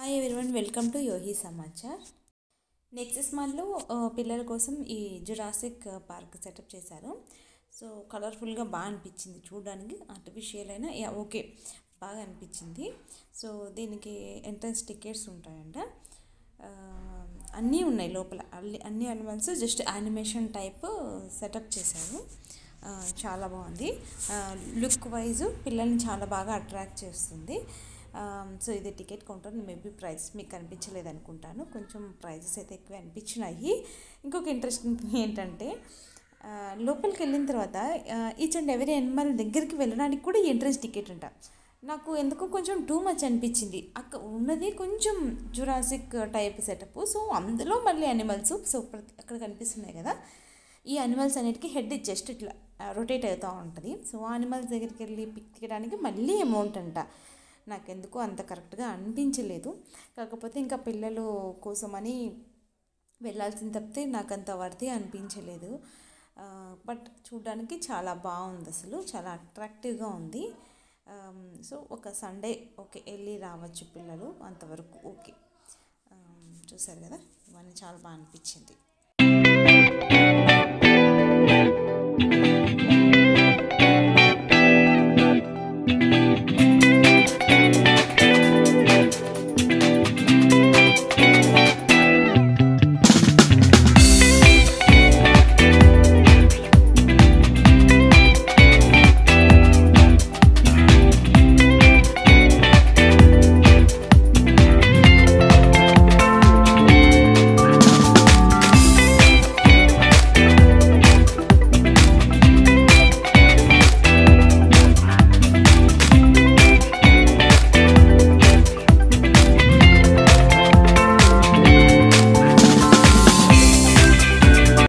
Hi everyone, welcome to Yohi Samachar. Nexus మాల్లో పిల్లల కోసం ఈ జురాసిక్ పార్క్ సెటప్ చేశారు. సో కలర్ఫుల్గా బాగా అనిపించింది చూడడానికి. ఆర్టిఫిషియల్ అయినా ఓకే బాగా అనిపించింది. సో దీనికి ఎంట్రన్స్ టికెట్స్ ఉంటాయంట. అన్నీ ఉన్నాయి లోపల, అన్ని animals just animation type setup చేశారు. చాలా బాగుంది. లుక్ వైజ్ పిల్లల్ని చాలా బాగా అట్రాక్ట్ చేస్తుంది. సో ఇది టికెట్ కౌంటర్. మేబీ ప్రైస్ మీకు కనిపించలేదు అనుకుంటాను, కొంచెం ప్రైజెస్ అయితే ఎక్కువ అనిపించినాయి. ఇంకొక ఇంట్రెస్టింగ్ థింగ్ ఏంటంటే లోపలికి వెళ్ళిన తర్వాత ఈచ్ అండ్ ఎవరీ అనిమల్ దగ్గరికి వెళ్ళడానికి కూడా ఎంట్రన్స్ టికెట్ అంట. నాకు ఎందుకో కొంచెం టూ మచ్ అనిపించింది. అక్కడ ఉన్నది కొంచెం జురాసిక్ టైప్ సెటప్. సో అందులో మళ్ళీ అనిమల్స్ సో అక్కడ కనిపిస్తున్నాయి కదా, ఈ అనిమల్స్ అన్నిటికీ హెడ్ జస్ట్ ఇట్లా రొటేట్ అవుతూ ఉంటుంది. సో ఆ అనిమల్స్ దగ్గరికి వెళ్ళి పిక్ తీయడానికి మళ్ళీ అమౌంట్ అంట. నాకెందుకో అంత కరెక్ట్గా అనిపించలేదు. కాకపోతే ఇంకా పిల్లలు కోసమని వెళ్ళాల్సింది తప్పితే నాకు అంత వర్తి అనిపించలేదు. బట్ చూడడానికి చాలా బాగుంది, అసలు చాలా అట్రాక్టివ్గా ఉంది. సో ఒక సండే ఓకే వెళ్ళి రావచ్చు పిల్లలు, అంతవరకు ఓకే. చూసారు కదా, ఇవన్నీ చాలా బాగా అనిపించింది.